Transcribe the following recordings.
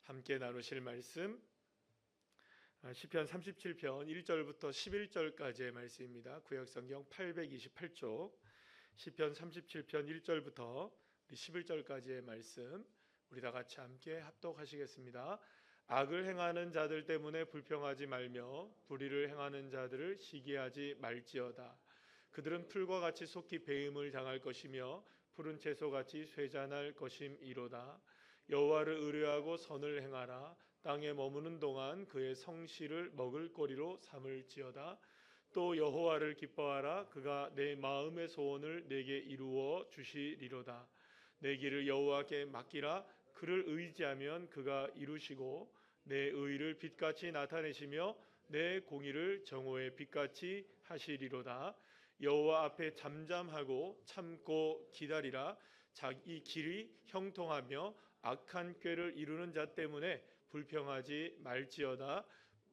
함께 나누실 말씀 시편 37편 1절부터 11절까지의 말씀입니다. 구약성경 828쪽 시편 37편 1절부터 11절까지의 말씀 우리 다 같이 함께 합독하시겠습니다. 악을 행하는 자들 때문에 불평하지 말며 불의를 행하는 자들을 시기하지 말지어다. 그들은 풀과 같이 속히 배임을 당할 것이며 푸른 채소같이 쇠잔할 것임이로다. 여호와를 의뢰하고 선을 행하라. 땅에 머무는 동안 그의 성실을 먹을거리로 삼을지어다. 또 여호와를 기뻐하라. 그가 내 마음의 소원을 내게 이루어 주시리로다. 내 길을 여호와께 맡기라. 그를 의지하면 그가 이루시고 내 의를 빛같이 나타내시며 내 공의를 정오의 빛같이 하시리로다. 여호와 앞에 잠잠하고 참고 기다리라. 자기 길이 형통하며 악한 꾀를 이루는 자 때문에 불평하지 말지어다.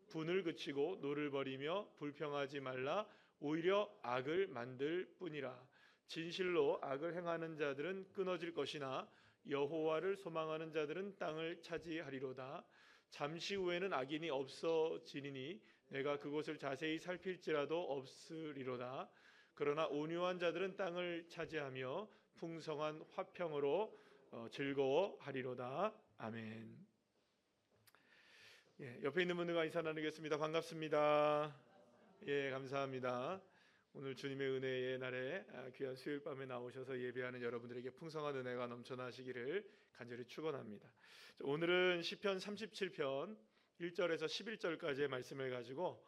분을 그치고 노를 버리며 불평하지 말라. 오히려 악을 만들 뿐이라. 진실로 악을 행하는 자들은 끊어질 것이나 여호와를 소망하는 자들은 땅을 차지하리로다. 잠시 후에는 악인이 없어지리니 내가 그곳을 자세히 살필지라도 없으리로다. 그러나 온유한 자들은 땅을 차지하며 풍성한 화평으로 즐거워하리로다. 아멘. 옆에 있는 분들과 인사 나누겠습니다. 반갑습니다. 감사합니다. 오늘 주님의 은혜의 날에 귀한 수요일 밤에 나오셔서 예배하는 여러분들에게 풍성한 은혜가 넘쳐나시기를 간절히 축원합니다. 오늘은 시편 37편 1절에서 11절까지의 말씀을 가지고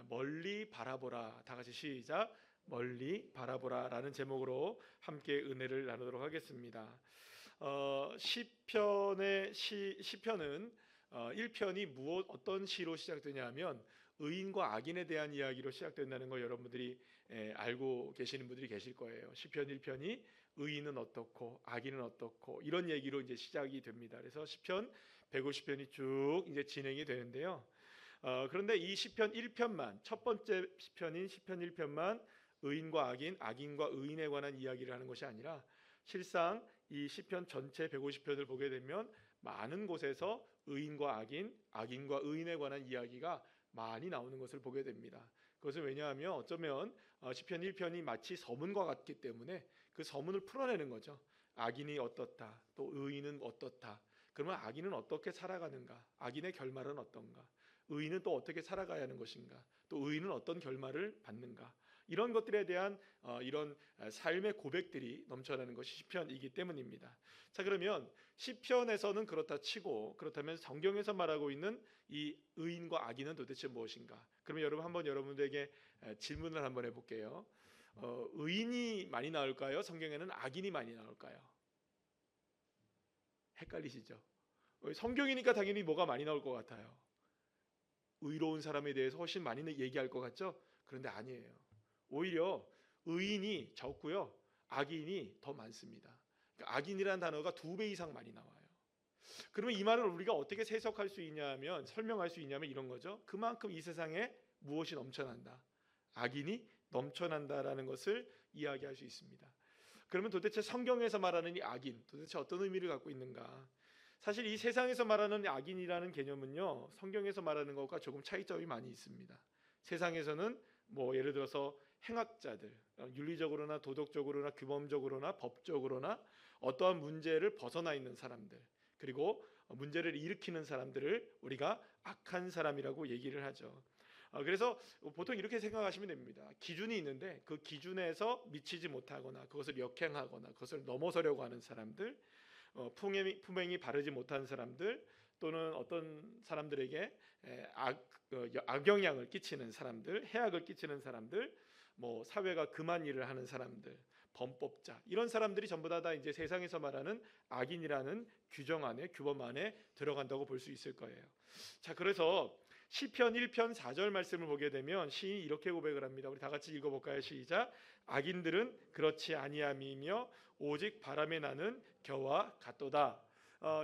멀리 바라보라, 다 같이 시작, 멀리 바라보라 라는 제목으로 함께 은혜를 나누도록 하겠습니다. 시편은 1편이 어떤 시로 시작되냐 하면 의인과 악인에 대한 이야기로 시작된다는 걸 여러분들이 알고 계시는 분들이 계실 거예요. 시편 1편이 의인은 어떻고 악인은 어떻고 이런 얘기로 이제 시작이 됩니다. 그래서 시편 150편이 쭉 이제 진행이 되는데요. 그런데 이 시편 1편만, 첫 번째 시편인 시편 1편만 의인과 악인, 악인과 의인에 관한 이야기를 하는 것이 아니라 실상 이 시편 전체 150편을 보게 되면 많은 곳에서 의인과 악인, 악인과 의인에 관한 이야기가 많이 나오는 것을 보게 됩니다. 그것은 왜냐하면 어쩌면 시편 1편이 마치 서문과 같기 때문에 그 서문을 풀어내는 거죠. 악인이 어떻다, 또 의인은 어떻다. 그러면 악인은 어떻게 살아가는가, 악인의 결말은 어떤가, 의인은 또 어떻게 살아가야 하는 것인가, 또 의인은 어떤 결말을 받는가, 이런 것들에 대한 이런 삶의 고백들이 넘쳐나는 것이 시편이기 때문입니다. 자, 그러면 시편에서는 그렇다 치고, 그렇다면 성경에서 말하고 있는 이 의인과 악인은 도대체 무엇인가? 그러면 여러분 한번 여러분들에게 질문을 한번 해볼게요. 의인이 많이 나올까요? 성경에는 악인이 많이 나올까요? 헷갈리시죠? 성경이니까 당연히 뭐가 많이 나올 것 같아요. 의로운 사람에 대해서 훨씬 많이 얘기할 것 같죠? 그런데 아니에요. 오히려 의인이 적고요, 악인이 더 많습니다. 그러니까 악인이라는 단어가 2배 이상 많이 나와요. 그러면 이 말을 우리가 어떻게 해석할 수 있냐면, 설명할 수 있냐면 이런 거죠. 그만큼 이 세상에 무엇이 넘쳐난다, 악인이 넘쳐난다라는 것을 이야기할 수 있습니다. 그러면 도대체 성경에서 말하는 이 악인, 도대체 어떤 의미를 갖고 있는가? 사실 이 세상에서 말하는 악인이라는 개념은요, 성경에서 말하는 것과 조금 차이점이 많이 있습니다. 세상에서는 예를 들어서 행악자들, 윤리적으로나 도덕적으로나 규범적으로나 법적으로나 어떠한 문제를 벗어나 있는 사람들, 그리고 문제를 일으키는 사람들을 우리가 악한 사람이라고 얘기를 하죠. 그래서 보통 이렇게 생각하시면 됩니다. 기준이 있는데 그 기준에서 미치지 못하거나 그것을 역행하거나 그것을 넘어서려고 하는 사람들, 품행이 바르지 못한 사람들, 또는 어떤 사람들에게 악영향을 끼치는 사람들, 해악을 끼치는 사람들, 사회가 금한 일을 하는 사람들, 범법자, 이런 사람들이 전부 다 이제 세상에서 말하는 악인이라는 규정 안에, 규범 안에 들어간다고 볼 수 있을 거예요. 자, 그래서 시편 1편 4절 말씀을 보게 되면 시인이 이렇게 고백을 합니다. 우리 다 같이 읽어볼까요? 시작. 악인들은 그렇지 아니함이며 오직 바람에 나는 겨와 같도다.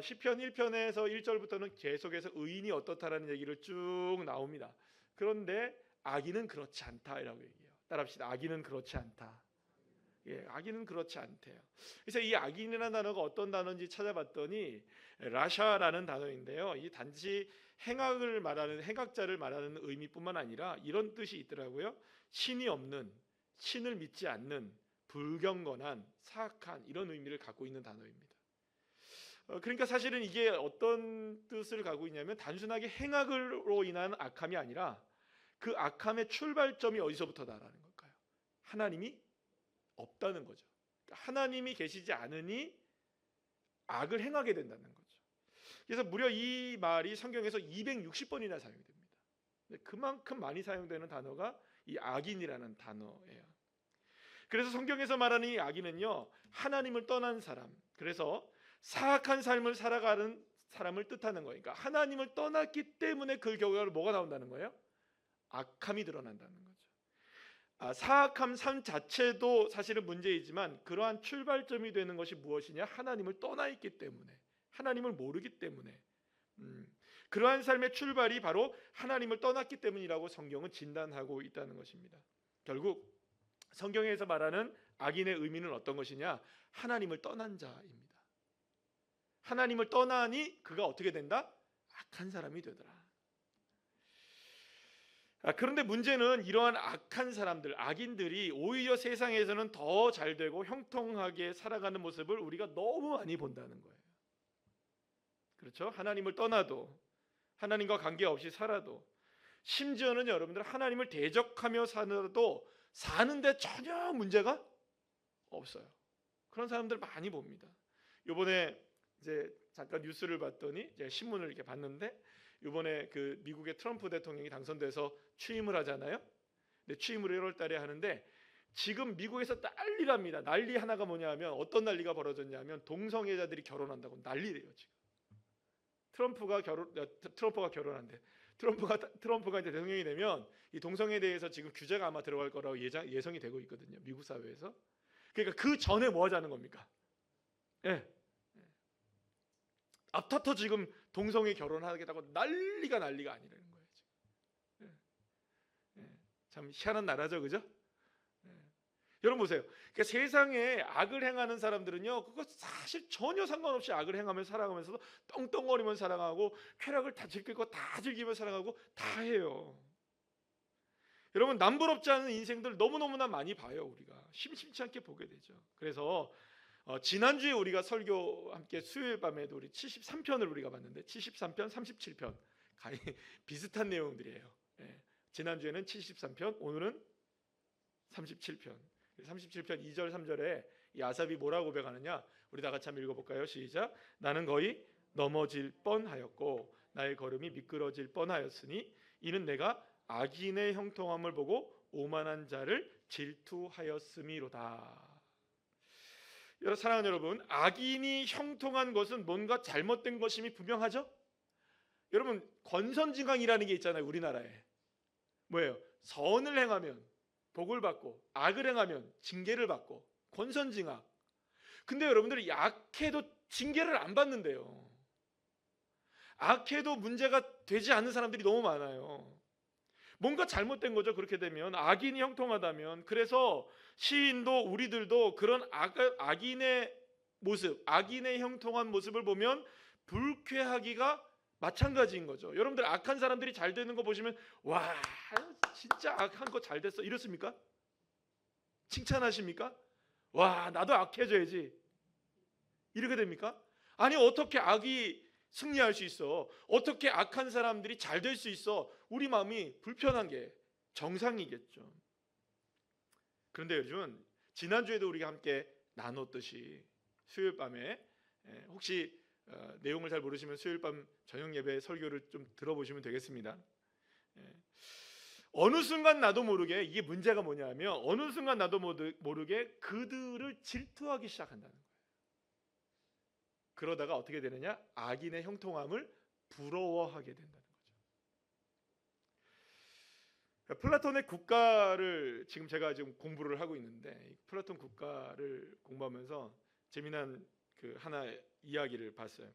시편 1편에서 1절부터는 계속해서 의인이 어떻다라는 얘기를 쭉 나옵니다. 그런데 악인은 그렇지 않다라고 얘기해요. 따라합시다. 악인은 그렇지 않다. 악인은 그렇지 않대요. 그래서 이 악인이라는 단어가 어떤 단어인지 찾아봤더니 라샤라는 단어인데요. 이 단지 행악을 말하는 행악자를 말하는 의미뿐만 아니라 이런 뜻이 있더라고요. 신이 없는, 신을 믿지 않는, 불경건한, 사악한 이런 의미를 갖고 있는 단어입니다. 그러니까 사실은 이게 어떤 뜻을 갖고 있냐면 단순하게 행악으로 인한 악함이 아니라 그 악함의 출발점이 어디서부터 나라는 걸까요? 하나님이 없다는 거죠. 그러니까 하나님이 계시지 않으니 악을 행하게 된다는 거죠. 그래서 무려 이 말이 성경에서 260번이나 사용됩니다. 그만큼 많이 사용되는 단어가 이 악인이라는 단어예요. 그래서 성경에서 말하는 이 악인은요, 하나님을 떠난 사람, 그래서 사악한 삶을 살아가는 사람을 뜻하는 거예요. 그러니까 하나님을 떠났기 때문에 그 결과로 뭐가 나온다는 거예요? 악함이 드러난다는 거죠. 사악함 삶 자체도 사실은 문제이지만 그러한 출발점이 되는 것이 무엇이냐? 하나님을 떠나 있기 때문에, 하나님을 모르기 때문에, 그러한 삶의 출발이 바로 하나님을 떠났기 때문이라고 성경은 진단하고 있다는 것입니다. 결국 성경에서 말하는 악인의 의미는 어떤 것이냐? 하나님을 떠난 자입니다. 하나님을 떠나니 그가 어떻게 된다? 악한 사람이 되더라. 그런데 문제는 이러한 악한 사람들, 악인들이 오히려 세상에서는 더 잘되고 형통하게 살아가는 모습을 우리가 너무 많이 본다는 거예요. 그렇죠? 하나님을 떠나도, 하나님과 관계없이 살아도, 심지어는 여러분들 하나님을 대적하며 살아도 사는데 전혀 문제가 없어요. 그런 사람들 많이 봅니다. 이번에 이제 잠깐 뉴스를 봤더니 제가 신문을 이렇게 봤는데 이번에 그 미국의 트럼프 대통령이 당선돼서 취임을 하잖아요. 근데 취임을 1월 달에 하는데 지금 미국에서 난리랍니다. 난리 하나가 뭐냐면 어떤 난리가 벌어졌냐면 동성애자들이 결혼한다고 난리래요 지금. 트럼프가 결혼한대. 트럼프가 이제 대통령이 되면 이 동성애에 대해서 지금 규제가 아마 들어갈 거라고 예상이 되고 있거든요. 미국 사회에서. 그러니까 그 전에 뭐 하자는 겁니까? 앞다퉈 지금 동성애 결혼하겠다고 난리가 아니라는 거예요. 지금. 참 희한한 나라죠, 그죠? 여러분 보세요. 그러니까 세상에 악을 행하는 사람들은요, 그거 사실 전혀 상관없이 악을 행하면서 살아가면서도 떵떵거리면서 살아가고 쾌락을 다 즐길 거 다 즐기면서 살아가고 다 해요. 여러분 남부럽지 않은 인생들 너무너무나 많이 봐요. 우리가 심심치 않게 보게 되죠. 그래서 지난주에 우리가 설교 함께 수요일 밤에도 우리 73편을 우리가 봤는데 73편, 37편 가히 비슷한 내용들이에요. 지난주에는 73편, 오늘은 37편. 37편 2절 3절에 이 아삽이 뭐라고 고백하느냐? 우리 다 같이 한번 읽어볼까요? 시작. 나는 거의 넘어질 뻔하였고 나의 걸음이 미끄러질 뻔하였으니 이는 내가 악인의 형통함을 보고 오만한 자를 질투하였음이로다. 사랑하는 여러분, 악인이 형통한 것은 뭔가 잘못된 것임이 분명하죠? 여러분 권선징악이라는 게 있잖아요. 우리나라에 뭐예요? 선을 행하면 복을 받고 악을 행하면 징계를 받고 권선징악. 근데 여러분들이 악해도 징계를 안 받는데요. 악해도 문제가 되지 않는 사람들이 너무 많아요. 뭔가 잘못된 거죠. 그렇게 되면 악인이 형통하다면. 그래서 시인도 우리들도 그런 악인의 모습, 악인의 형통한 모습을 보면 불쾌하기가 마찬가지인 거죠. 여러분들 악한 사람들이 잘 되는 거 보시면 와 진짜 악한 거 잘 됐어 이렇습니까? 칭찬하십니까? 와 나도 악해져야지 이렇게 됩니까? 아니 어떻게 악이 승리할 수 있어? 어떻게 악한 사람들이 잘 될 수 있어? 우리 마음이 불편한 게 정상이겠죠. 그런데 요즘 지난주에도 우리가 함께 나눴듯이 수요일 밤에 혹시 내용을 잘 모르시면 수요일 밤 저녁 예배 설교를 좀 들어보시면 되겠습니다. 어느 순간 나도 모르게 이게 문제가 뭐냐면 어느 순간 나도 모르게 그들을 질투하기 시작한다는 거예요. 그러다가 어떻게 되느냐? 악인의 형통함을 부러워하게 된다는 거죠. 플라톤의 국가를 지금 제가 지금 공부를 하고 있는데 플라톤 국가를 공부하면서 재미난 그 하나 이야기를 봤어요.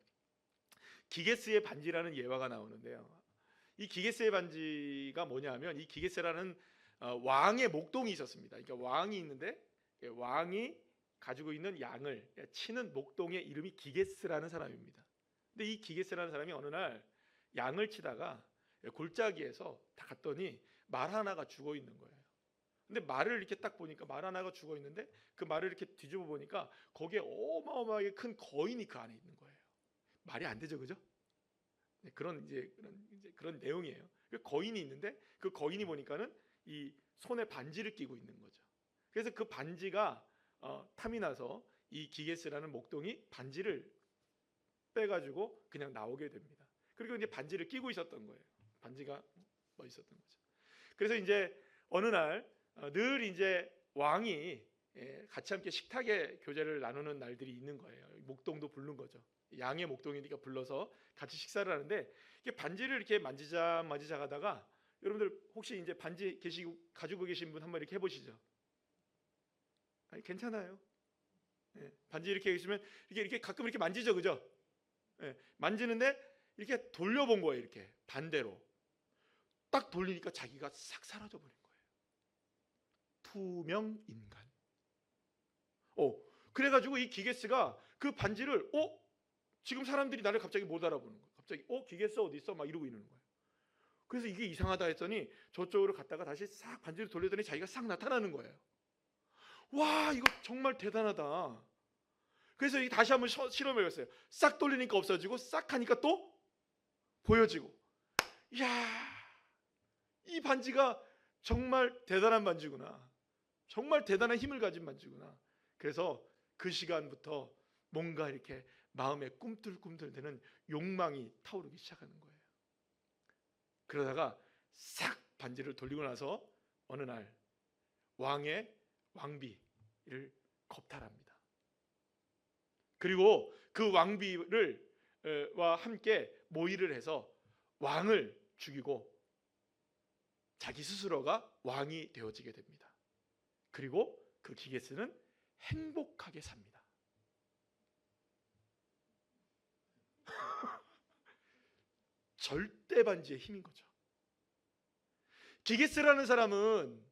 기게스의 반지라는 예화가 나오는데요. 이 기게스의 반지가 뭐냐면 이 기게스라는 왕의 목동이 있었습니다. 그러니까 왕이 있는데 왕이 가지고 있는 양을 치는 목동의 이름이 기게스라는 사람입니다. 근데 이 기게스라는 사람이 어느 날 양을 치다가 골짜기에서 다 갔더니 말 하나가 죽어 있는 거예요. 근데 말을 이렇게 딱 보니까 말 하나가 죽어 있는데 그 말을 이렇게 뒤집어 보니까 거기에 어마어마하게 큰 거인이 그 안에 있는 거예요. 말이 안 되죠, 그죠? 네, 그런 내용이에요. 그 거인이 있는데 그 거인이 보니까는 이 손에 반지를 끼고 있는 거죠. 그래서 그 반지가 탐이 나서 이 기게스라는 목동이 반지를 빼가지고 그냥 나오게 됩니다. 그리고 이제 반지를 끼고 있었던 거예요. 반지가 있었던 거죠. 그래서 이제 어느 날 늘 이제 왕이 같이 함께 식탁에 교제를 나누는 날들이 있는 거예요. 목동도 부른 거죠. 양의 목동이니까 불러서 같이 식사를 하는데 이게 반지를 이렇게 만지자 하다가 여러분들 혹시 이제 반지 가지고 계신 분 한번 이렇게 해보시죠. 아니, 괜찮아요. 반지 이렇게 있으면 이렇게 가끔 이렇게 만지죠, 그죠? 만지는데 이렇게 돌려본 거예요. 이렇게 반대로 딱 돌리니까 자기가 싹 사라져 버린 거예요. 투명 인간. 그래가지고 이 기게스가 그 반지를 지금 사람들이 나를 갑자기 못 알아보는 거예요. 갑자기 기게스 어디 있어? 막 이러고 있는 거예요. 그래서 이게 이상하다 했더니 저쪽으로 갔다가 다시 싹 반지를 돌리더니 자기가 싹 나타나는 거예요. 와, 이거 정말 대단하다. 그래서 다시 한번 실험을 해봤어요. 싹 돌리니까 없어지고 싹 하니까 또 보여지고. 이야, 이 반지가 정말 대단한 반지구나. 정말 대단한 힘을 가진 반지구나. 그래서 그 시간부터 뭔가 이렇게 마음에 꿈틀꿈틀대는 욕망이 타오르기 시작하는 거예요. 그러다가 싹 반지를 돌리고 나서 어느 날 왕의 왕비를 겁탈합니다. 그리고 그 왕비와 함께 모의를 해서 왕을 죽이고 자기 스스로가 왕이 되어지게 됩니다. 그리고 그 기게스는 행복하게 삽니다. 절대 반지의 힘인 거죠. 기게스라는 사람은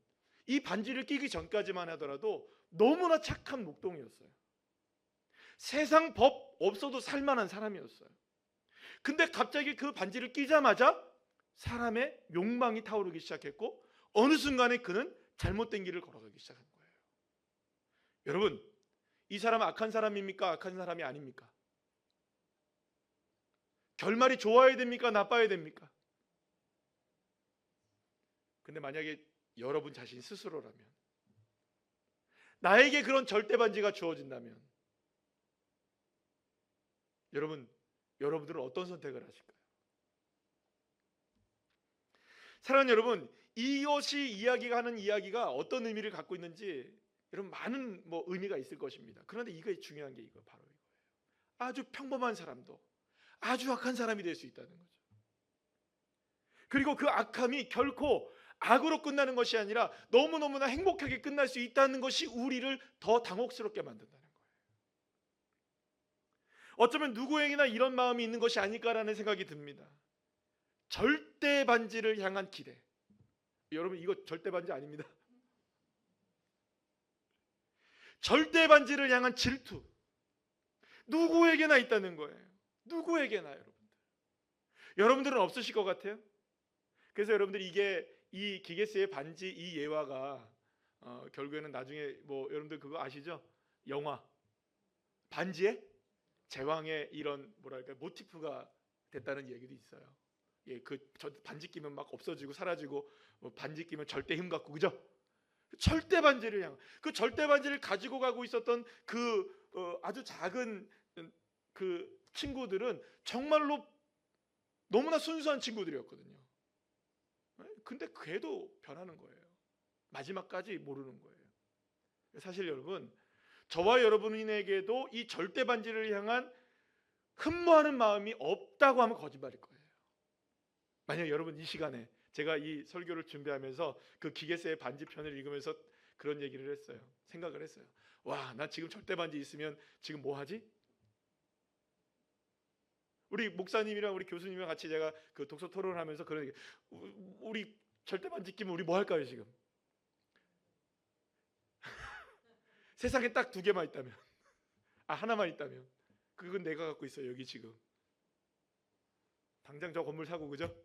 이 반지를 끼기 전까지만 하더라도 너무나 착한 목동이었어요. 세상 법 없어도 살만한 사람이었어요. 근데 갑자기 그 반지를 끼자마자 사람의 욕망이 타오르기 시작했고 어느 순간에 그는 잘못된 길을 걸어가기 시작한 거예요. 여러분, 이 사람은 악한 사람입니까? 악한 사람이 아닙니까? 결말이 좋아야 됩니까? 나빠야 됩니까? 근데 만약에 여러분 자신 스스로라면, 나에게 그런 절대 반지가 주어진다면 여러분들은 어떤 선택을 하실까요? 사랑하는 여러분, 이것이 이야기가 하는 이야기가 어떤 의미를 갖고 있는지 여러분 많은 의미가 있을 것입니다. 그런데 이게 중요한 게 바로 이거예요. 아주 평범한 사람도 아주 악한 사람이 될 수 있다는 거죠. 그리고 그 악함이 결코 악으로 끝나는 것이 아니라 너무너무나 행복하게 끝날 수 있다는 것이 우리를 더 당혹스럽게 만든다는 거예요. 어쩌면 누구에게나 이런 마음이 있는 것이 아닐까라는 생각이 듭니다. 절대 반지를 향한 기대. 여러분, 이거 절대 반지 아닙니다. 절대 반지를 향한 질투. 누구에게나 있다는 거예요. 누구에게나. 여러분들은 없으실 것 같아요. 그래서 여러분들이 이 기게스의 반지 이 예화가 결국에는 나중에 여러분들 그거 아시죠? 영화 반지의 제왕의 이런 모티프가 됐다는 얘기도 있어요. 반지 끼면 막 없어지고 사라지고 반지 끼면 절대 힘 갖고, 그죠? 절대 반지를 향한 그 절대 반지를 가지고 가고 있었던 그 아주 작은 그 친구들은 정말로 너무나 순수한 친구들이었거든요. 근데 걔도 변하는 거예요. 마지막까지 모르는 거예요. 사실 여러분, 저와 여러분에게도 이 절대 반지를 향한 흠모하는 마음이 없다고 하면 거짓말일 거예요. 만약 여러분 이 시간에 제가 이 설교를 준비하면서 그 기게스의 반지 편을 읽으면서 그런 얘기를 했어요. 생각을 했어요. 와, 나 지금 절대 반지 있으면 지금 뭐 하지? 우리 목사님이랑 우리 교수님이랑 같이 제가 그 독서 토론을 하면서 그런 얘기, 우리 절대 반지 끼면 우리 뭐 할까요 지금? 세상에 딱 2개만 있다면, 하나만 있다면, 그건 내가 갖고 있어요. 여기 지금 당장 저 건물 사고, 그죠?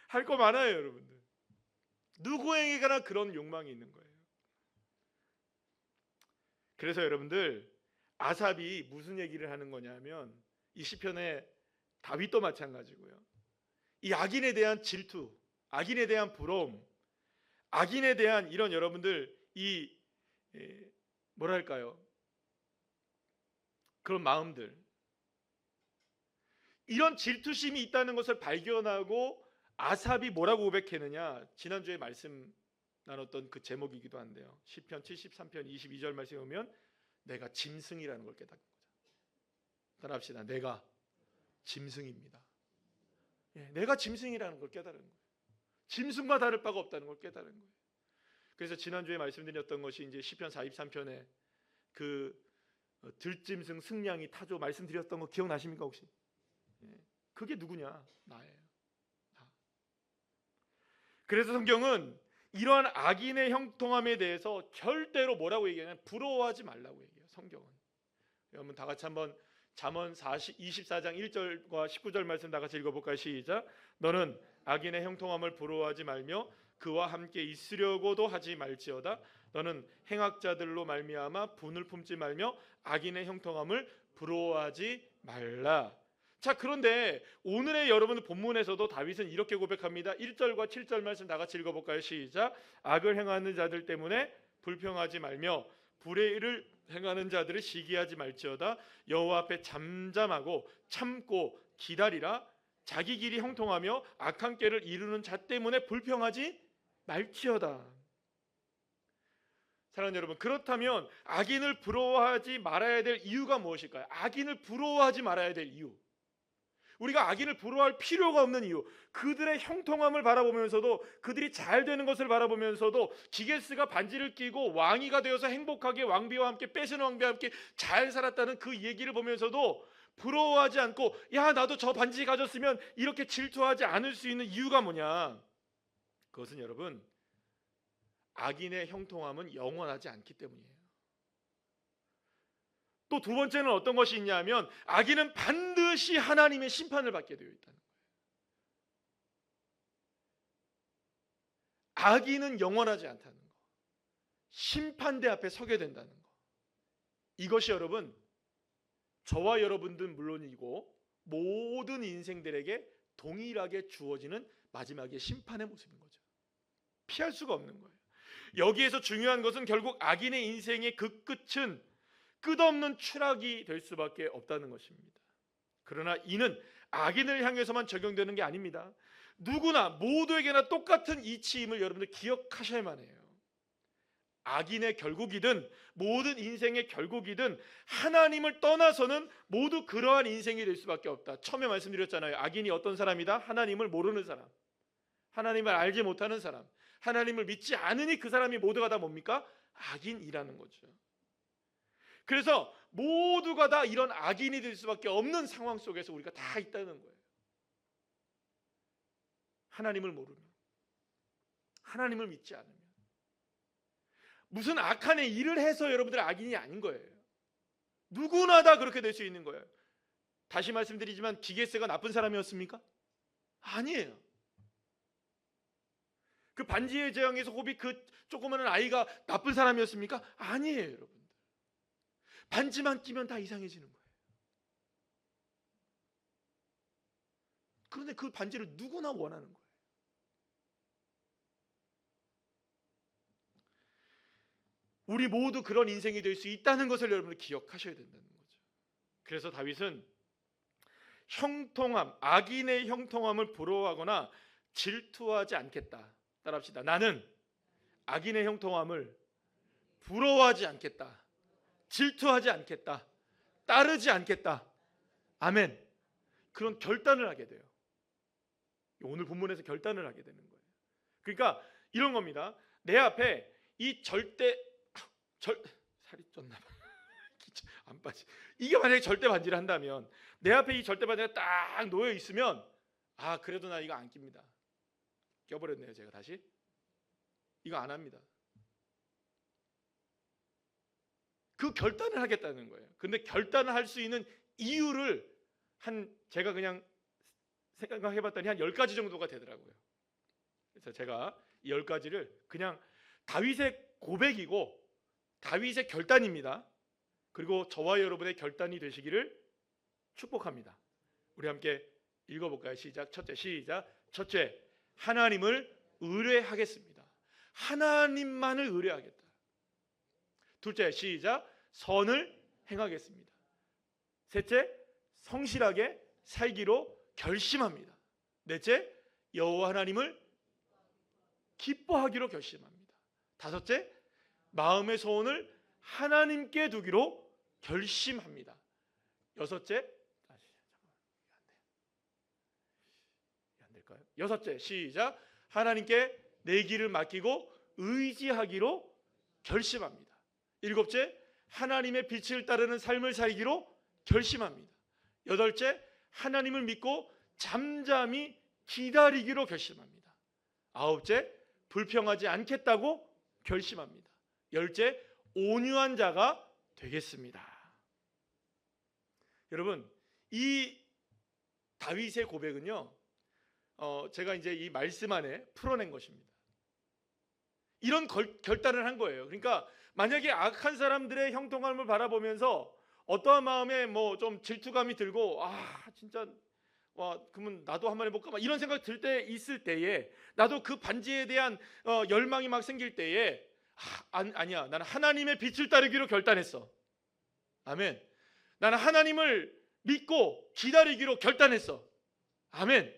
할 거 많아요, 여러분들. 누구에게나 그런 욕망이 있는 거예요. 그래서 여러분들, 아삽이 무슨 얘기를 하는 거냐면, 이 시편에 다윗도 마찬가지고요, 이 악인에 대한 질투, 악인에 대한 부러움, 악인에 대한 이런 여러분들 이 뭐랄까요, 그런 마음들, 이런 질투심이 있다는 것을 발견하고 아삽이 뭐라고 고백했느냐, 지난주에 말씀 나눴던 그 제목이기도 한데요. 시편 73편 22절 말씀에 보면 내가 짐승이라는 걸 깨닫는 거죠. 따라합시다. 내가 짐승입니다. 내가 짐승이라는 걸 깨달은 거예요. 짐승과 다를 바가 없다는 걸 깨달은 거예요. 그래서 지난주에 말씀드렸던 것이 이제 시편 43편에 그 들짐승 승냥이 타조 말씀드렸던 거 기억나십니까 혹시? 그게 누구냐? 나예요. 나. 그래서 성경은 이러한 악인의 형통함에 대해서 절대로 뭐라고 얘기하냐면 부러워하지 말라고 얘기해요. 성경은. 여러분 다 같이 한번 잠언 24장 1절과 19절 말씀 다 같이 읽어볼까요? 시작. 너는 악인의 형통함을 부러워하지 말며 그와 함께 있으려고도 하지 말지어다. 너는 행악자들로 말미암아 분을 품지 말며 악인의 형통함을 부러워하지 말라. 자, 그런데 오늘의 여러분들 본문에서도 다윗은 이렇게 고백합니다. 1절과 7절 말씀 다 같이 읽어볼까요? 시작. 악을 행하는 자들 때문에 불평하지 말며 불의를 행하는 자들을 시기하지 말지어다. 여호와 앞에 잠잠하고 참고 기다리라. 자기 길이 형통하며 악한 꾀를 이루는 자 때문에 불평하지 말지어다. 사랑하는 여러분, 그렇다면 악인을 부러워하지 말아야 될 이유가 무엇일까요? 악인을 부러워하지 말아야 될 이유, 우리가 악인을 부러워할 필요가 없는 이유, 그들의 형통함을 바라보면서도, 그들이 잘 되는 것을 바라보면서도, 기게스가 반지를 끼고 왕이가 되어서 행복하게 왕비와 함께, 빼시는 왕비와 함께 잘 살았다는 그 얘기를 보면서도 부러워하지 않고, 야 나도 저 반지 가졌으면, 이렇게 질투하지 않을 수 있는 이유가 뭐냐? 그것은 여러분, 악인의 형통함은 영원하지 않기 때문이에요. 또 두 번째는 어떤 것이 있냐면, 악인은 반드시 하나님의 심판을 받게 되어 있다는 거예요. 악인은 영원하지 않다는 거, 심판대 앞에 서게 된다는 거, 이것이 여러분, 저와 여러분들 물론이고 모든 인생들에게 동일하게 주어지는 마지막의 심판의 모습인 거죠. 피할 수가 없는 거예요. 여기에서 중요한 것은 결국 악인의 인생의 그 끝은 끝없는 추락이 될 수밖에 없다는 것입니다. 그러나 이는 악인을 향해서만 적용되는 게 아닙니다. 누구나 모두에게나 똑같은 이치임을 여러분들 기억하셔야만 해요. 악인의 결국이든 모든 인생의 결국이든 하나님을 떠나서는 모두 그러한 인생이 될 수밖에 없다. 처음에 말씀드렸잖아요. 악인이 어떤 사람이다? 하나님을 모르는 사람, 하나님을 알지 못하는 사람, 하나님을 믿지 않으니 그 사람이 모두가 다 뭡니까? 악인이라는 거죠. 그래서 모두가 다 이런 악인이 될 수밖에 없는 상황 속에서 우리가 다 있다는 거예요. 하나님을 모르면, 하나님을 믿지 않으면, 무슨 악한 일을 해서 여러분들 악인이 아닌 거예요. 누구나 다 그렇게 될 수 있는 거예요. 다시 말씀드리지만 기게스가 나쁜 사람이었습니까? 아니에요. 그 반지의 제왕에서 호비 그 조그마한 아이가 나쁜 사람이었습니까? 아니에요, 여러분. 반지만 끼면 다 이상해지는 거예요. 그런데 그 반지를 누구나 원하는 거예요. 우리 모두 그런 인생이 될 수 있다는 것을 여러분들 기억하셔야 된다는 거죠. 그래서 다윗은 형통함, 악인의 형통함을 부러워하거나 질투하지 않겠다. 따라합시다. 나는 악인의 형통함을 부러워하지 않겠다. 질투하지 않겠다. 따르지 않겠다. 아멘. 그런 결단을 하게 돼요. 오늘 본문에서 결단을 하게 되는 거예요. 그러니까 이런 겁니다. 내 앞에 이 살이 쪘나 봐. 안 빠지. 이게 만약에 절대 반지를 한다면, 내 앞에 이 절대 반지가 딱 놓여 있으면, 그래도 나 이거 안 낍니다. 껴버렸네요, 제가 다시. 이거 안 합니다. 그 결단을 하겠다는 거예요. 근데 결단을 할 수 있는 이유를 제가 그냥 생각해봤더니 한 10가지 정도가 되더라고요. 그래서 제가 이 10가지를 그냥 다윗의 고백이고 다윗의 결단입니다. 그리고 저와 여러분의 결단이 되시기를 축복합니다. 우리 함께 읽어볼까요? 시작. 첫째, 시작. 첫째, 하나님을 의뢰하겠습니다. 하나님만을 의뢰하겠다. 둘째, 시작. 선을 행하겠습니다. 셋째, 성실하게 살기로 결심합니다. 넷째, 여호와 하나님을 기뻐하기로 결심합니다. 다섯째, 마음의 소원을 하나님께 두기로 결심합니다. 여섯째, 안 될까요? 여섯째, 시작. 하나님께 내 길을 맡기고 의지하기로 결심합니다. 일곱째, 하나님의 빛을 따르는 삶을 살기로 결심합니다. 여덟째, 하나님을 믿고 잠잠히 기다리기로 결심합니다. 아홉째, 불평하지 않겠다고 결심합니다. 열째, 온유한 자가 되겠습니다. 여러분, 이 다윗의 고백은요, 제가 이제 이 말씀 안에 풀어낸 것입니다. 이런 결단을 한 거예요. 그러니까 만약에 악한 사람들의 형통함을 바라보면서 어떠한 마음에 뭐 좀 질투감이 들고 진짜 그러면 나도 한번 해볼까 이런 생각 들 때 있을 때에 나도 그 반지에 대한 열망이 막 생길 때에 아니야, 나는 하나님의 빛을 따르기로 결단했어. 아멘. 나는 하나님을 믿고 기다리기로 결단했어. 아멘.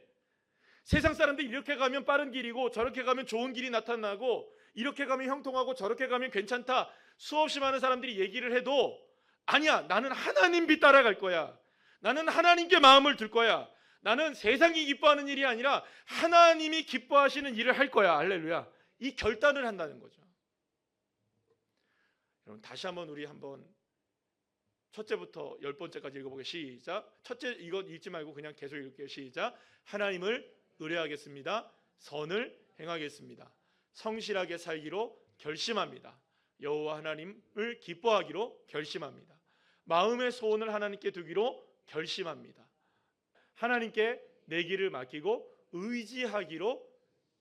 세상 사람들이 이렇게 가면 빠른 길이고 저렇게 가면 좋은 길이 나타나고 이렇게 가면 형통하고 저렇게 가면 괜찮다, 수없이 많은 사람들이 얘기를 해도 아니야, 나는 하나님 빛 따라갈 거야. 나는 하나님께 마음을 둘 거야. 나는 세상이 기뻐하는 일이 아니라 하나님이 기뻐하시는 일을 할 거야. 할렐루야. 이 결단을 한다는 거죠. 여러분, 다시 한번 우리 한번 첫째부터 10번째까지 읽어보게. 시작. 첫째, 이거 읽지 말고 그냥 계속 읽을게요. 시작. 하나님을 의뢰하겠습니다. 선을 행하겠습니다. 성실하게 살기로 결심합니다. 여호와 하나님을 기뻐하기로 결심합니다. 마음의 소원을 하나님께 두기로 결심합니다. 하나님께 내 길을 맡기고 의지하기로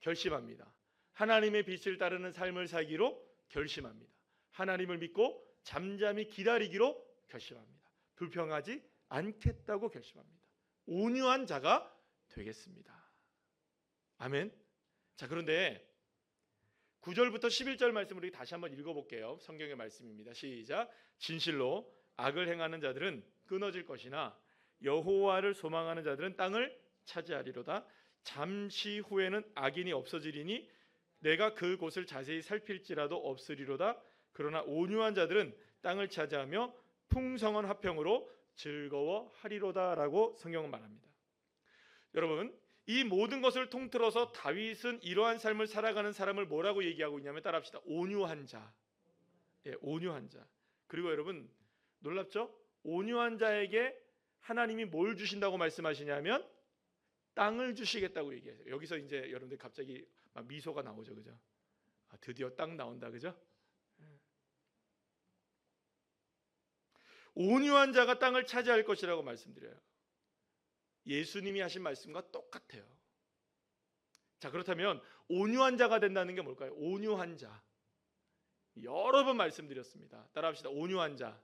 결심합니다. 하나님의 빛을 따르는 삶을 살기로 결심합니다. 하나님을 믿고 잠잠히 기다리기로 결심합니다. 불평하지 않겠다고 결심합니다. 온유한 자가 되겠습니다. 아멘. 자, 그런데 9절부터 11절 말씀을 다시 한번 읽어볼게요. 성경의 말씀입니다. 시작. 진실로 악을 행하는 자들은 끊어질 것이나 여호와를 소망하는 자들은 땅을 차지하리로다. 잠시 후에는 악인이 없어지리니 내가 그곳을 자세히 살필지라도 없으리로다. 그러나 온유한 자들은 땅을 차지하며 풍성한 화평으로 즐거워하리로다라고 성경은 말합니다. 여러분, 이 모든 것을 통틀어서 다윗은 이러한 삶을 살아가는 사람을 뭐라고 얘기하고 있냐면, 따라합시다. 온유한 자. 예, 온유한 자. 그리고 여러분, 놀랍죠? 온유한 자에게 하나님이 뭘 주신다고 말씀하시냐면 땅을 주시겠다고 얘기해요. 여기서 이제 여러분들 갑자기 막 미소가 나오죠, 그죠? 드디어 땅 나온다, 그죠? 온유한 자가 땅을 차지할 것이라고 말씀드려요. 예수님이 하신 말씀과 똑같아요. 자, 그렇다면 온유한 자가 된다는 게 뭘까요? 온유한 자. 여러 번 말씀드렸습니다. 따라합시다. 온유한 자.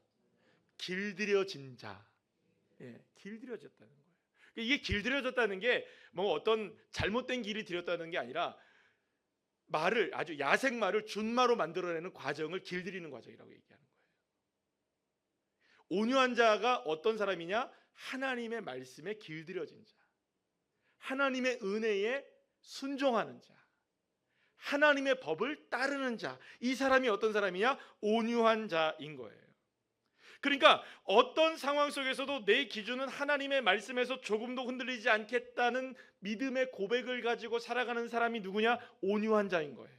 길들여진 자. 예, 길들여졌다는 거예요. 이게 길들여졌다는 게 뭐 어떤 잘못된 길이 들였다는 게 아니라 말을, 아주 야생말을 준마로 만들어내는 과정을 길들이는 과정이라고 얘기하는 거예요. 온유한 자가 어떤 사람이냐? 하나님의 말씀에 길들여진 자, 하나님의 은혜에 순종하는 자, 하나님의 법을 따르는 자. 이 사람이 어떤 사람이냐? 온유한 자인 거예요. 그러니까 어떤 상황 속에서도 내 기준은 하나님의 말씀에서 조금도 흔들리지 않겠다는 믿음의 고백을 가지고 살아가는 사람이 누구냐? 온유한 자인 거예요.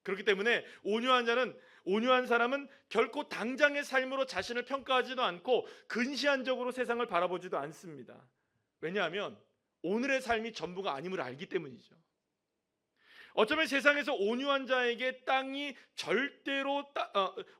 그렇기 때문에 온유한 사람은 결코 당장의 삶으로 자신을 평가하지도 않고 근시안적으로 세상을 바라보지도 않습니다. 왜냐하면 오늘의 삶이 전부가 아님을 알기 때문이죠. 어쩌면 세상에서 온유한 자에게 땅이 절대로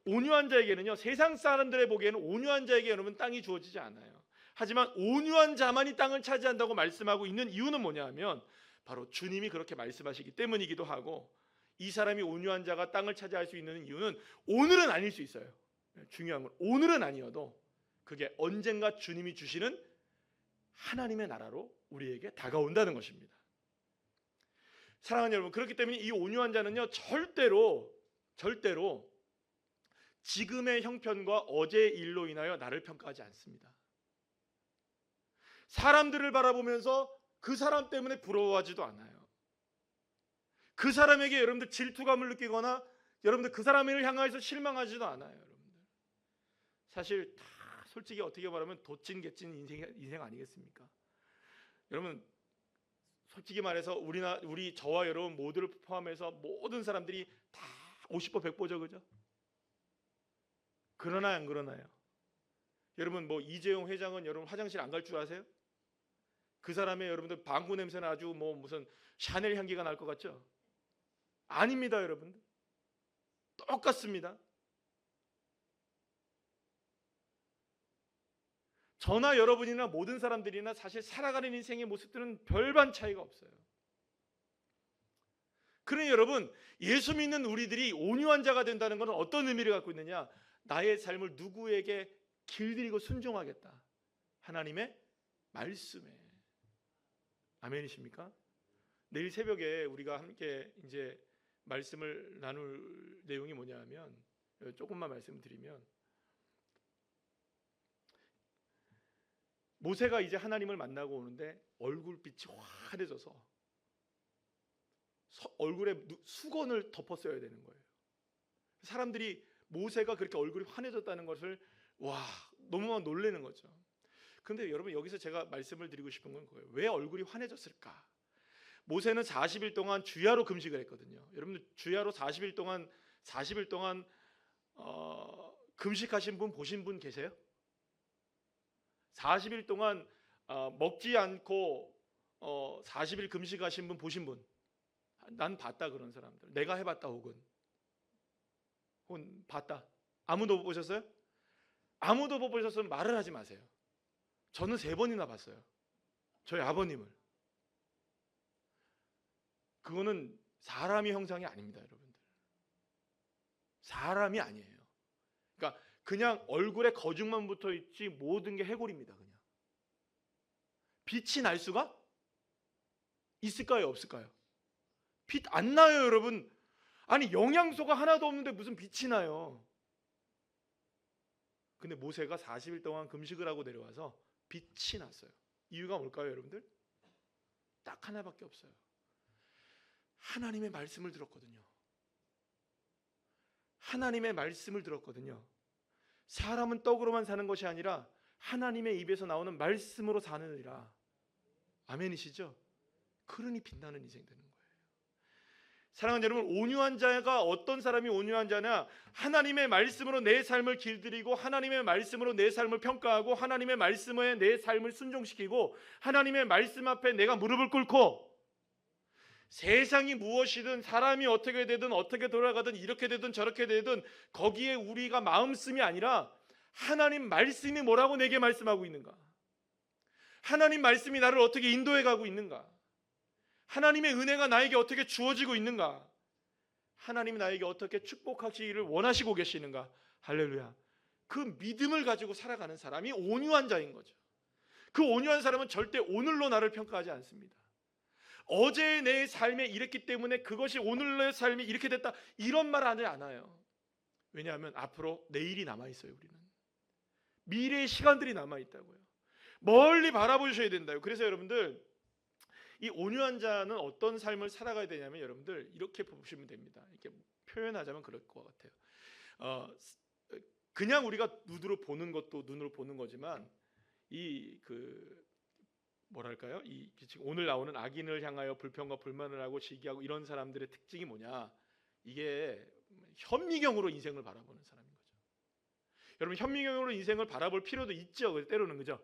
온유한 자에게는요, 세상 사람들의 보기에는 온유한 자에게 여러분 땅이 주어지지 않아요. 하지만 온유한 자만이 땅을 차지한다고 말씀하고 있는 이유는 뭐냐 하면 바로 주님이 그렇게 말씀하시기 때문이기도 하고, 이 사람이 온유한 자가 땅을 차지할 수 있는 이유는 오늘은 아닐 수 있어요. 중요한 건 오늘은 아니어도 그게 언젠가 주님이 주시는 하나님의 나라로 우리에게 다가온다는 것입니다. 사랑하는 여러분, 그렇기 때문에 이 온유한 자는요, 절대로 지금의 형편과 어제의 일로 인하여 나를 평가하지 않습니다. 사람들을 바라보면서 그 사람 때문에 부러워하지도 않아요. 그 사람에게 여러분들 질투감을 느끼거나 여러분들 그 사람을 향해서 실망하지도 않아요. 여러분들 사실 다 솔직히 어떻게 말하면 도찐 개찐 인생 아니겠습니까? 여러분 솔직히 말해서 우리 저와 여러분 모두를 포함해서 모든 사람들이 다 50보 100보죠, 그죠? 그러나요, 안 그러나요? 여러분 뭐 이재용 회장은 여러분 화장실 안 갈 줄 아세요? 그 사람의 여러분들 방구 냄새는 아주 뭐 무슨 샤넬 향기가 날 것 같죠? 아닙니다, 여러분들. 똑같습니다. 저나 여러분이나 모든 사람들이나 사실 살아가는 인생의 모습들은 별반 차이가 없어요. 그러니 여러분, 예수 믿는 우리들이 온유한 자가 된다는 것은 어떤 의미를 갖고 있느냐? 나의 삶을 누구에게 길들이고 순종하겠다. 하나님의 말씀에. 아멘이십니까? 내일 새벽에 우리가 함께 이제 말씀을 나눌 내용이 뭐냐 하면, 조금만 말씀드리면, 모세가 이제 하나님을 만나고 오는데 얼굴빛이 환해져서 얼굴에 수건을 덮었어야 되는 거예요. 사람들이 모세가 그렇게 얼굴이 환해졌다는 것을 너무 놀라는 거죠. 그런데 여러분 여기서 제가 말씀을 드리고 싶은 건 그거예요. 왜 얼굴이 환해졌을까? 모세는 40일 동안 주야로 금식을 했거든요. 여러분들 주야로 40일 동안 금식하신 분 보신 분 계세요? 40일 동안 먹지 않고 40일 금식하신 분 보신 분? 난 봤다, 그런 사람들. 내가 해봤다 혹은 봤다. 아무도 못 보셨어요? 아무도 못 보셨으면 말을 하지 마세요. 저는 3번이나 봤어요. 저희 아버님을. 그거는 사람이 형상이 아닙니다, 여러분들. 사람이 아니에요. 그러니까 그냥 얼굴에 거죽만 붙어 있지 모든 게 해골입니다. 그냥 빛이 날 수가 있을까요, 없을까요? 빛 안 나요, 여러분. 아니 영양소가 하나도 없는데 무슨 빛이 나요? 근데 모세가 40일 동안 금식을 하고 내려와서 빛이 났어요. 이유가 뭘까요, 여러분들? 딱 하나밖에 없어요. 하나님의 말씀을 들었거든요. 하나님의 말씀을 들었거든요. 사람은 떡으로만 사는 것이 아니라 하나님의 입에서 나오는 말씀으로 사느니라. 아멘이시죠? 그러니 빛나는 인생 되는 거예요. 사랑하는 여러분, 온유한 자가 어떤 사람이 온유한 자냐? 하나님의 말씀으로 내 삶을 길들이고 하나님의 말씀으로 내 삶을 평가하고 하나님의 말씀에 내 삶을 순종시키고 하나님의 말씀 앞에 내가 무릎을 꿇고 세상이 무엇이든 사람이 어떻게 되든 어떻게 돌아가든 이렇게 되든 저렇게 되든 거기에 우리가 마음 쓰이 아니라 하나님 말씀이 뭐라고 내게 말씀하고 있는가? 하나님 말씀이 나를 어떻게 인도해 가고 있는가? 하나님의 은혜가 나에게 어떻게 주어지고 있는가? 하나님이 나에게 어떻게 축복하시기를 원하시고 계시는가? 할렐루야. 그 믿음을 가지고 살아가는 사람이 온유한 자인 거죠. 그 온유한 사람은 절대 오늘로 나를 평가하지 않습니다. 어제의 내 삶에 이랬기 때문에 그것이 오늘의 삶이 이렇게 됐다, 이런 말 하지 않아요. 왜냐하면 앞으로 내일이 남아있어요. 우리는 미래의 시간들이 남아있다고요. 멀리 바라보셔야 된다요. 그래서 여러분들 이 온유한 자는 어떤 삶을 살아가야 되냐면 여러분들 이렇게 보시면 됩니다. 이렇게 표현하자면 그럴 것 같아요. 그냥 우리가 눈으로 보는 것도 눈으로 보는 거지만 뭐랄까요? 지금 오늘 나오는 악인을 향하여 불평과 불만을 하고 시기하고 이런 사람들의 특징이 뭐냐? 이게 현미경으로 인생을 바라보는 사람인 거죠. 여러분 현미경으로 인생을 바라볼 필요도 있죠. 때로는, 그죠?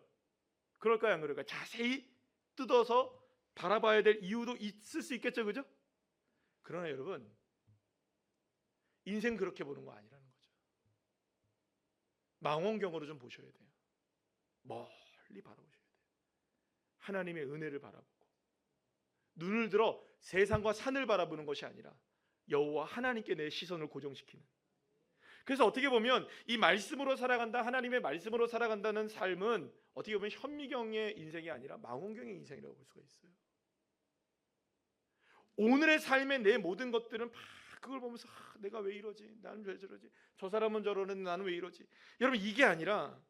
그럴까요, 안 그럴까요? 자세히 뜯어서 바라봐야 될 이유도 있을 수 있겠죠, 그죠? 그러나 여러분, 인생 그렇게 보는 거 아니라는 거죠. 망원경으로 좀 보셔야 돼요. 멀리 바라보셔야 돼요. 하나님의 은혜를 바라보고, 눈을 들어 세상과 산을 바라보는 것이 아니라 여호와 하나님께 내 시선을 고정시키는. 그래서 어떻게 보면 이 말씀으로 살아간다, 하나님의 말씀으로 살아간다는 삶은 어떻게 보면 현미경의 인생이 아니라 망원경의 인생이라고 볼 수가 있어요. 오늘의 삶의 내 모든 것들은 막 그걸 보면서 내가 왜 이러지? 나는 왜 저러지? 저 사람은 저러는데 나는 왜 이러지? 여러분, 이게 아니라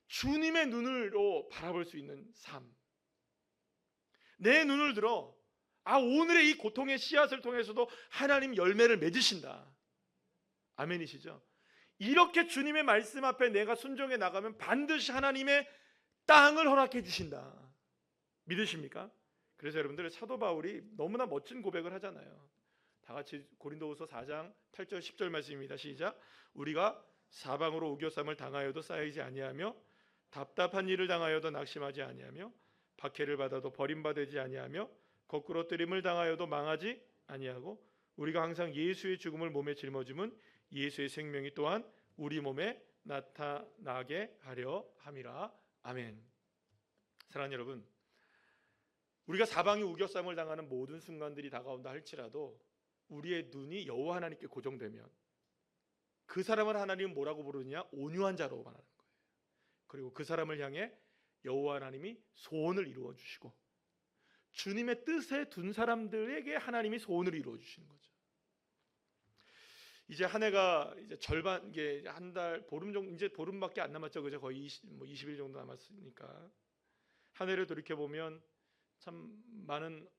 주님의 눈으로 바라볼 수 있는 삶. 내 눈을 들어 오늘의 이 고통의 씨앗을 통해서도 하나님 열매를 맺으신다. 아멘이시죠? 이렇게 주님의 말씀 앞에 내가 순종해 나가면 반드시 하나님의 땅을 허락해 주신다. 믿으십니까? 그래서 여러분들, 사도 바울이 너무나 멋진 고백을 하잖아요. 다 같이 고린도후서 4장 8절 10절 말씀입니다. 시작. 우리가 사방으로 우겨쌈을 당하여도 쌓이지 아니하며 답답한 일을 당하여도 낙심하지 아니하며 박해를 받아도 버림받지 아니하며 거꾸로 뜨림을 당하여도 망하지 아니하고 우리가 항상 예수의 죽음을 몸에 짊어짐은 예수의 생명이 또한 우리 몸에 나타나게 하려 함이라. 아멘. 사랑하는 여러분, 우리가 사방이 우겨쌈을 당하는 모든 순간들이 다가온다 할지라도 우리의 눈이 여호와 하나님께 고정되면 그 사람을 하나님은 뭐라고 부르느냐? 온유한 자로 말하는 거예요. 그리고 그 사람을 향해 여호와 하나님이 소원을 이루어 주시고 주님의 뜻에 둔 사람들에게 하나님이 소원을 이루어 주시는 거죠. 이제 한 해가 이제 절반, 이게 한 달 보름 정도, 이제 보름밖에 안 남았죠. 그죠? 거의 20일 정도 남았으니까 한 해를 돌이켜 보면 참 많은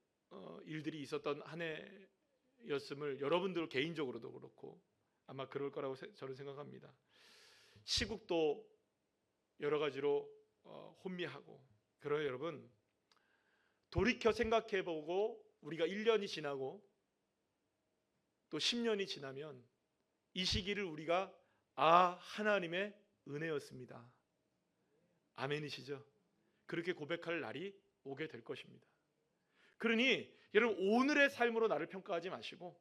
일들이 있었던 한 해였음을 여러분들 개인적으로도 그렇고 아마 그럴 거라고 저는 생각합니다. 시국도 여러 가지로 혼미하고, 그러나 여러분, 돌이켜 생각해보고 우리가 1년이 지나고 또 10년이 지나면 이 시기를 우리가 하나님의 은혜였습니다. 아멘이시죠? 그렇게 고백할 날이 오게 될 것입니다. 그러니 여러분, 오늘의 삶으로 나를 평가하지 마시고,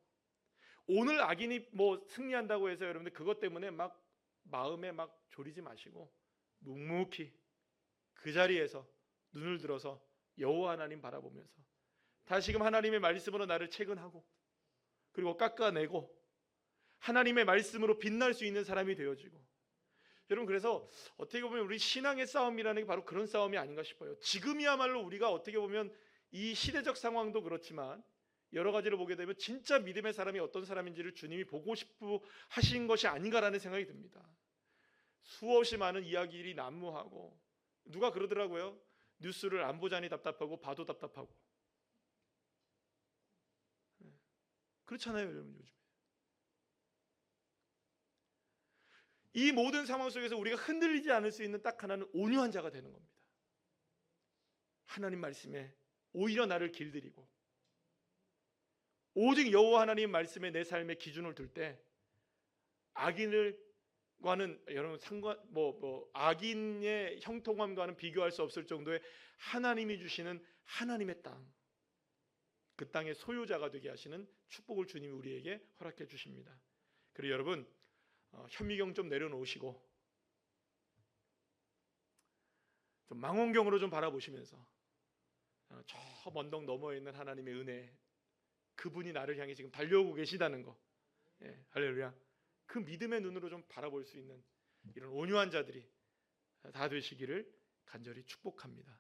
오늘 악인이 승리한다고 해서 여러분들 그것 때문에 막 마음에 막 졸이지 마시고 묵묵히 그 자리에서 눈을 들어서 여호와 하나님 바라보면서 다시금 하나님의 말씀으로 나를 채근하고 그리고 깎아내고 하나님의 말씀으로 빛날 수 있는 사람이 되어지고, 여러분, 그래서 어떻게 보면 우리 신앙의 싸움이라는 게 바로 그런 싸움이 아닌가 싶어요. 지금이야말로 우리가 어떻게 보면 이 시대적 상황도 그렇지만 여러 가지를 보게 되면 진짜 믿음의 사람이 어떤 사람인지를 주님이 보고 싶어 하신 것이 아닌가라는 생각이 듭니다. 수없이 많은 이야기들이 난무하고, 누가 그러더라고요. 뉴스를 안 보자니 답답하고 봐도 답답하고. 그렇잖아요, 여러분. 요즘에 이 모든 상황 속에서 우리가 흔들리지 않을 수 있는 딱 하나는 온유한 자가 되는 겁니다. 하나님 말씀에 오히려 나를 길들이고 오직 여호와 하나님 말씀에 내 삶의 기준을 둘 때 악인과는 여러분 악인의 형통함과는 비교할 수 없을 정도의 하나님이 주시는 하나님의 땅, 그 땅의 소유자가 되게 하시는 축복을 주님이 우리에게 허락해 주십니다. 그리고 여러분, 현미경 좀 내려놓으시고 좀 망원경으로 좀 바라보시면서 저 언덕 너머에 있는 하나님의 은혜, 그분이 나를 향해 지금 달려오고 계시다는 거, 할렐루야. 그 믿음의 눈으로 좀 바라볼 수 있는 이런 온유한 자들이 다 되시기를 간절히 축복합니다.